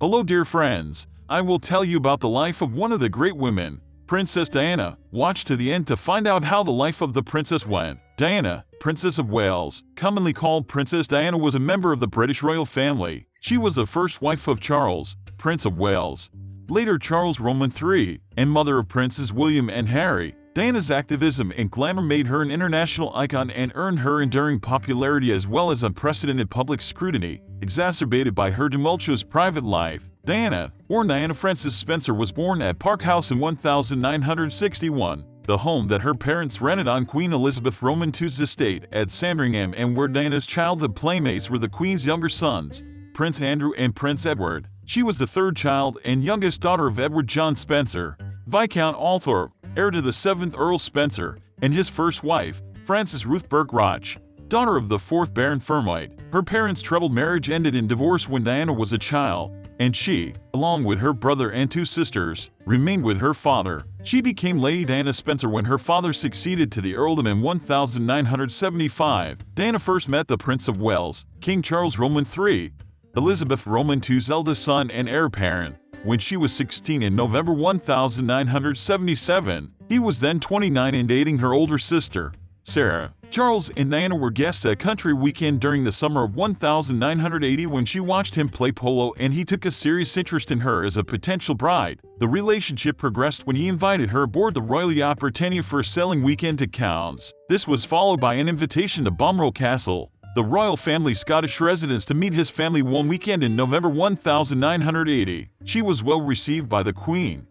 Hello dear friends, I will tell you about the life of one of the great women, Princess Diana. Watch to the end to find out how the life of the princess went. Diana, Princess of Wales, commonly called Princess Diana, was a member of the British royal family. She was the first wife of Charles, Prince of Wales, later Charles Roman III, and mother of Princes William and Harry. Diana's activism and glamour made her an international icon and earned her enduring popularity as well as unprecedented public scrutiny, exacerbated by her tumultuous private life. Diana, or Diana Frances Spencer, was born at Park House in 1961, the home that her parents rented on Queen Elizabeth II's estate at Sandringham, and where Diana's childhood playmates were the Queen's younger sons, Prince Andrew and Prince Edward. She was the third child and youngest daughter of Edward John Spencer, Viscount Althorp, heir to the 7th Earl Spencer, and his first wife, Frances Ruth Burke Roch, daughter of the 4th Baron Firmite. Her parents' troubled marriage ended in divorce when Diana was a child, and she, along with her brother and 2 sisters, remained with her father. She became Lady Diana Spencer when her father succeeded to the earldom in 1975. Diana first met the Prince of Wales, King Charles Roman III, Elizabeth Roman II's eldest son and heir apparent, when she was 16 in November 1977. He was then 29 and dating her older sister, Sarah. Charles and Diana were guests at Country Weekend during the summer of 1980 when she watched him play polo, and he took a serious interest in her as a potential bride. The relationship progressed when he invited her aboard the Royal Yacht Britannia for a sailing weekend to Cannes. This was followed by an invitation to Balmoral Castle, the royal family's Scottish residence, to meet his family one weekend in November 1980. She was well received by the Queen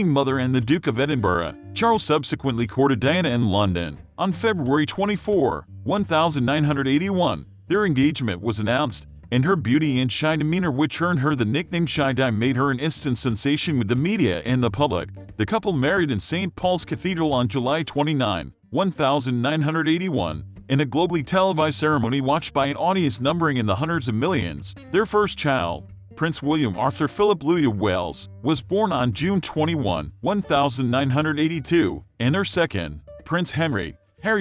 Mother, and the Duke of Edinburgh. Charles subsequently courted Diana in London. On February 24, 1981, their engagement was announced, and her beauty and shy demeanor, which earned her the nickname Shy Di, made her an instant sensation with the media and the public. The couple married in St. Paul's Cathedral on July 29, 1981, in a globally televised ceremony watched by an audience numbering in the hundreds of millions. Their first child, Prince William Arthur Philip Louis of Wales, was born on June 21, 1982, and their second, Prince Henry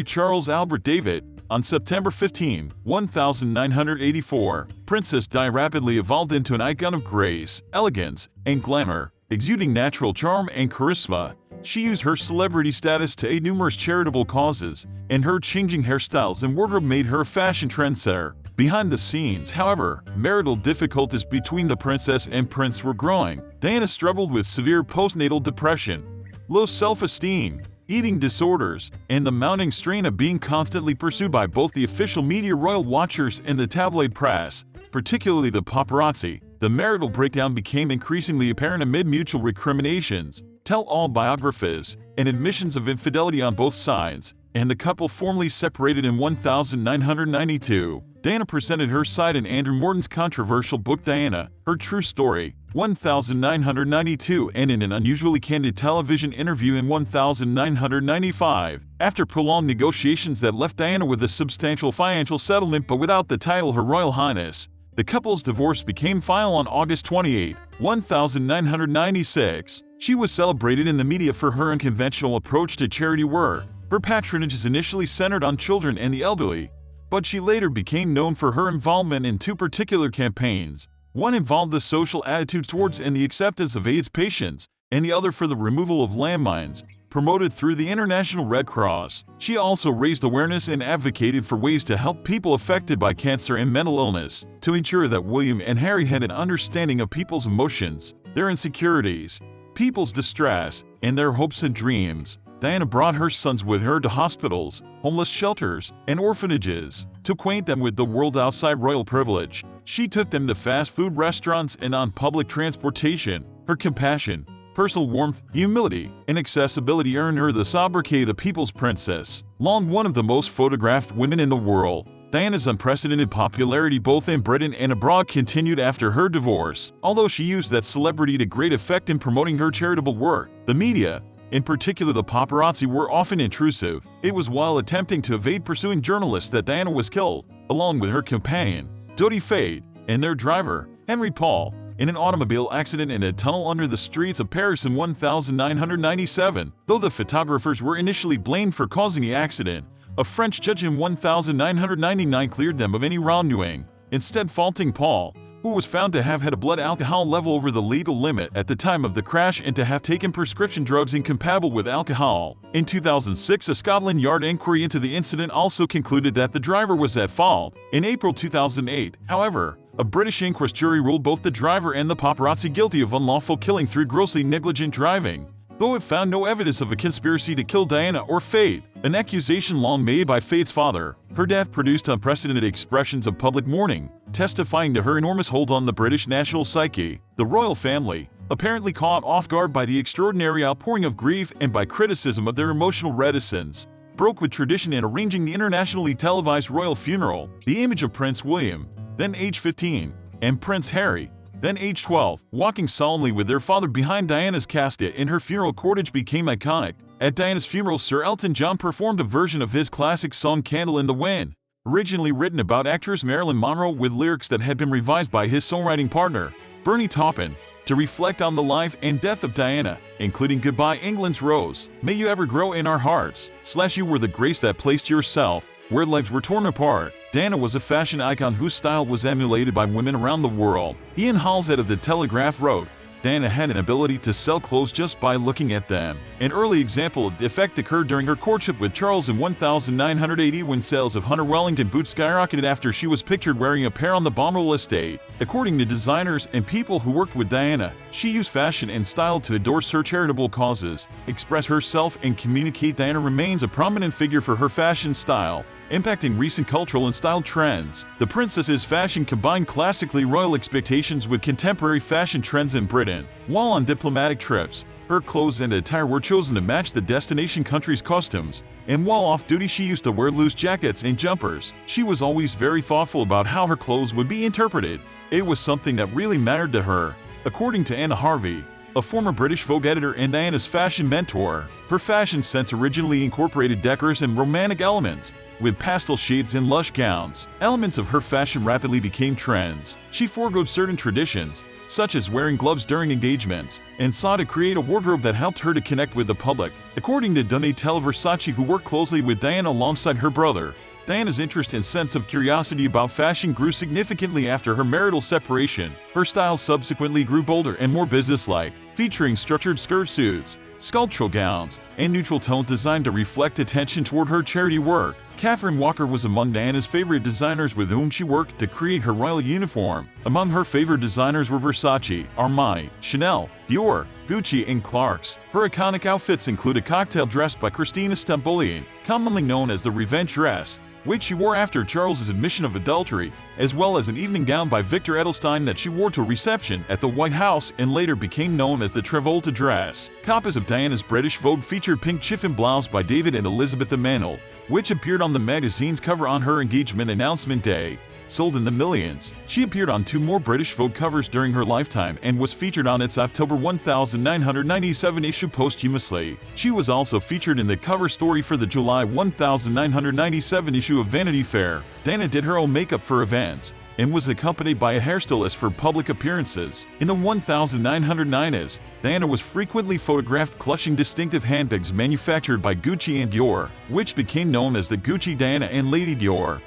Charles Albert David, on September 15, 1984. Princess Di rapidly evolved into an icon of grace, elegance, and glamour, exuding natural charm and charisma. She used her celebrity status to aid numerous charitable causes, and her changing hairstyles and wardrobe made her a fashion trendsetter. Behind the scenes, however, marital difficulties between the princess and prince were growing. Diana struggled with severe postnatal depression, low self-esteem, eating disorders, and the mounting strain of being constantly pursued by both the official media, royal watchers, and the tabloid press, particularly the paparazzi. The marital breakdown became increasingly apparent amid mutual recriminations, tell-all biographies, and admissions of infidelity on both sides, and the couple formally separated in 1992. Diana presented her side in Andrew Morton's controversial book Diana, Her True Story, 1992, and in an unusually candid television interview in 1995. After prolonged negotiations that left Diana with a substantial financial settlement but without the title Her Royal Highness, the couple's divorce became final on August 28, 1996. She was celebrated in the media for her unconventional approach to charity work. Her patronage is initially centered on children and the elderly, but she later became known for her involvement in 2 particular campaigns. One involved the social attitudes towards and the acceptance of AIDS patients, and the other for the removal of landmines, promoted through the International Red Cross. She also raised awareness and advocated for ways to help people affected by cancer and mental illness, to ensure that William and Harry had an understanding of people's emotions, their insecurities, people's distress, and their hopes and dreams. Diana brought her sons with her to hospitals, homeless shelters, and orphanages, to acquaint them with the world outside royal privilege. She took them to fast food restaurants and on public transportation. Her compassion, personal warmth, humility, and accessibility earned her the sobriquet the People's Princess. Long one of the most photographed women in the world, Diana's unprecedented popularity both in Britain and abroad continued after her divorce. Although she used that celebrity to great effect in promoting her charitable work, the media, in particular the paparazzi, were often intrusive. It was while attempting to evade pursuing journalists that Diana was killed, along with her companion, Dodi Fayed, and their driver, Henry Paul, in an automobile accident in a tunnel under the streets of Paris in 1997. Though the photographers were initially blamed for causing the accident, a French judge in 1999 cleared them of any wrongdoing, instead faulting Paul, who was found to have had a blood alcohol level over the legal limit at the time of the crash and to have taken prescription drugs incompatible with alcohol. In 2006, a Scotland Yard inquiry into the incident also concluded that the driver was at fault. In April 2008, however, a British inquest jury ruled both the driver and the paparazzi guilty of unlawful killing through grossly negligent driving, though it found no evidence of a conspiracy to kill Diana or Faith, an accusation long made by Faith's father. Her death produced unprecedented expressions of public mourning, testifying to her enormous hold on the British national psyche. The royal family, apparently caught off guard by the extraordinary outpouring of grief and by criticism of their emotional reticence, broke with tradition in arranging the internationally televised royal funeral. The image of Prince William, then age 15, and Prince Harry, then age 12, walking solemnly with their father behind Diana's casket in her funeral cortege became iconic. At Diana's funeral, Sir Elton John performed a version of his classic song Candle in the Wind, originally written about actress Marilyn Monroe with lyrics that had been revised by his songwriting partner, Bernie Taupin, to reflect on the life and death of Diana, including Goodbye England's Rose, May You Ever Grow in Our Hearts, / You Were the Grace That Placed Yourself Where Lives Were Torn Apart. Diana was a fashion icon whose style was emulated by women around the world. Ian Halsett of The Telegraph wrote, Diana had an ability to sell clothes just by looking at them. An early example of the effect occurred during her courtship with Charles in 1980 when sales of Hunter Wellington boots skyrocketed after she was pictured wearing a pair on the Balmoral estate. According to designers and people who worked with Diana, she used fashion and style to endorse her charitable causes, express herself, and communicate. Diana remains a prominent figure for her fashion style, impacting recent cultural and style trends. The princess's fashion combined classically royal expectations with contemporary fashion trends in Britain. While on diplomatic trips, her clothes and attire were chosen to match the destination country's costumes, and while off-duty she used to wear loose jackets and jumpers. She was always very thoughtful about how her clothes would be interpreted. It was something that really mattered to her. According to Anna Harvey, a former British Vogue editor and Diana's fashion mentor, her fashion sense originally incorporated decorous and romantic elements, with pastel shades and lush gowns. Elements of her fashion rapidly became trends. She forgoed certain traditions, such as wearing gloves during engagements, and sought to create a wardrobe that helped her to connect with the public. According to Donatella Versace, who worked closely with Diana alongside her brother, Diana's interest and sense of curiosity about fashion grew significantly after her marital separation. Her style subsequently grew bolder and more businesslike, featuring structured skirt suits, sculptural gowns, and neutral tones designed to reflect attention toward her charity work. Catherine Walker was among Diana's favorite designers with whom she worked to create her royal uniform. Among her favorite designers were Versace, Armani, Chanel, Dior, Gucci, and Clarks. Her iconic outfits include a cocktail dress by Christina Stambolian, commonly known as the revenge dress, which she wore after Charles's admission of adultery, as well as an evening gown by Victor Edelstein that she wore to a reception at the White House and later became known as the Travolta dress. Copies of Diana's British Vogue featured pink chiffon blouse by David and Elizabeth Emanuel, which appeared on the magazine's cover on her engagement announcement day, sold in the millions. She appeared on 2 more British Vogue covers during her lifetime and was featured on its October 1997 issue posthumously. She was also featured in the cover story for the July 1997 issue of Vanity Fair. Diana did her own makeup for events and was accompanied by a hairstylist for public appearances. In the 1909s, Diana was frequently photographed clutching distinctive handbags manufactured by Gucci and Dior, which became known as the Gucci Diana and Lady Dior.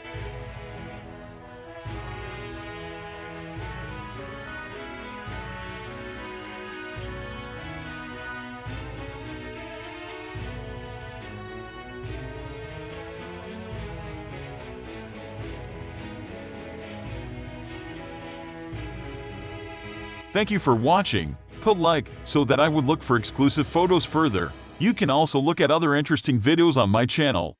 Thank you for watching. Put like so that I would look for exclusive photos further. You can also look at other interesting videos on my channel.